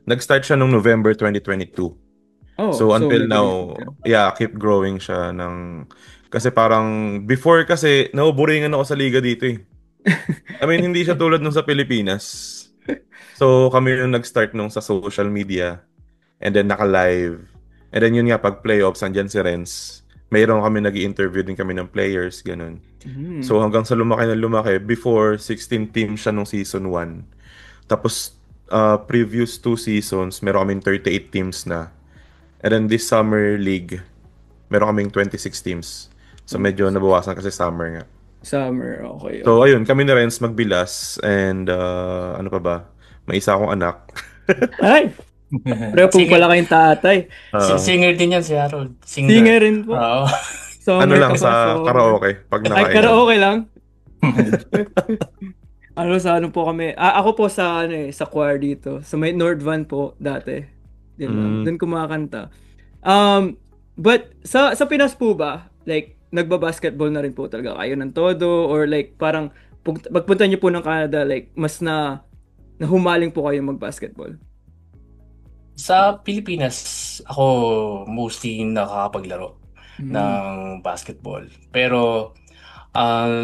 Nag-start siya noong November 2022. Oh, So so until may now, relationship. yeah, keep growing siya kasi parang before kasi naboboringan ako sa liga dito eh. I mean, hindi siya tulad nung sa Pilipinas. So kami yung nag-start nung sa social media and then naka-live. And then yun nga, pag playoffs, andyan si Renz. Mayroon kami nag-i-interview din kami ng players, ganun. Mm. So hanggang sa lumaki na lumaki, before 16 teams siya nung season 1. Tapos previous 2 seasons, meron kaming 38 teams na. And then this summer league, meron kaming 26 teams. So medyo 26. nabawasan kasi summer nga. Summer, okay, So okay. ayun, kami na Renz magbilas and ano pa ba? May isa akong anak. Ay! Pareho po Singer. pala kayong tatay. Uh, Singer din yan si Harold. Singer Singer. rin po. Oo. ano Summer lang ka pa, sa summer. karaoke pag Ay, nakainom. karaoke lang. Ano sa ano po kami? Ako po sa ano sa choir dito. Sa may Nordvan po dati. Mm, Doon kumakanta. Um, but sa Pinas po ba, like nagba-basketball na rin po talaga kayo ng todo or like parang pagpunta niyo po ng Canada like mas nahumaling po kayo mag-basketball? Sa Pilipinas, ako mostly nakakapaglaro Mm. ng basketball. Pero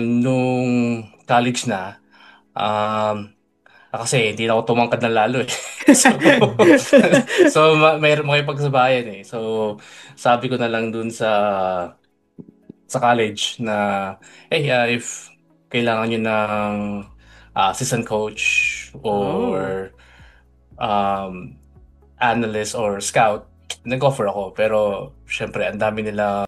nung college na, um, kasi hindi na ako tumangkad na lalo eh. So, mayroon mga pagsabayan eh. So, sabi ko na lang dun sa college na, hey, if kailangan nyo ng assistant coach Oh. or um, analyst or scout, nag-offer ako. Pero, syempre, ang dami nila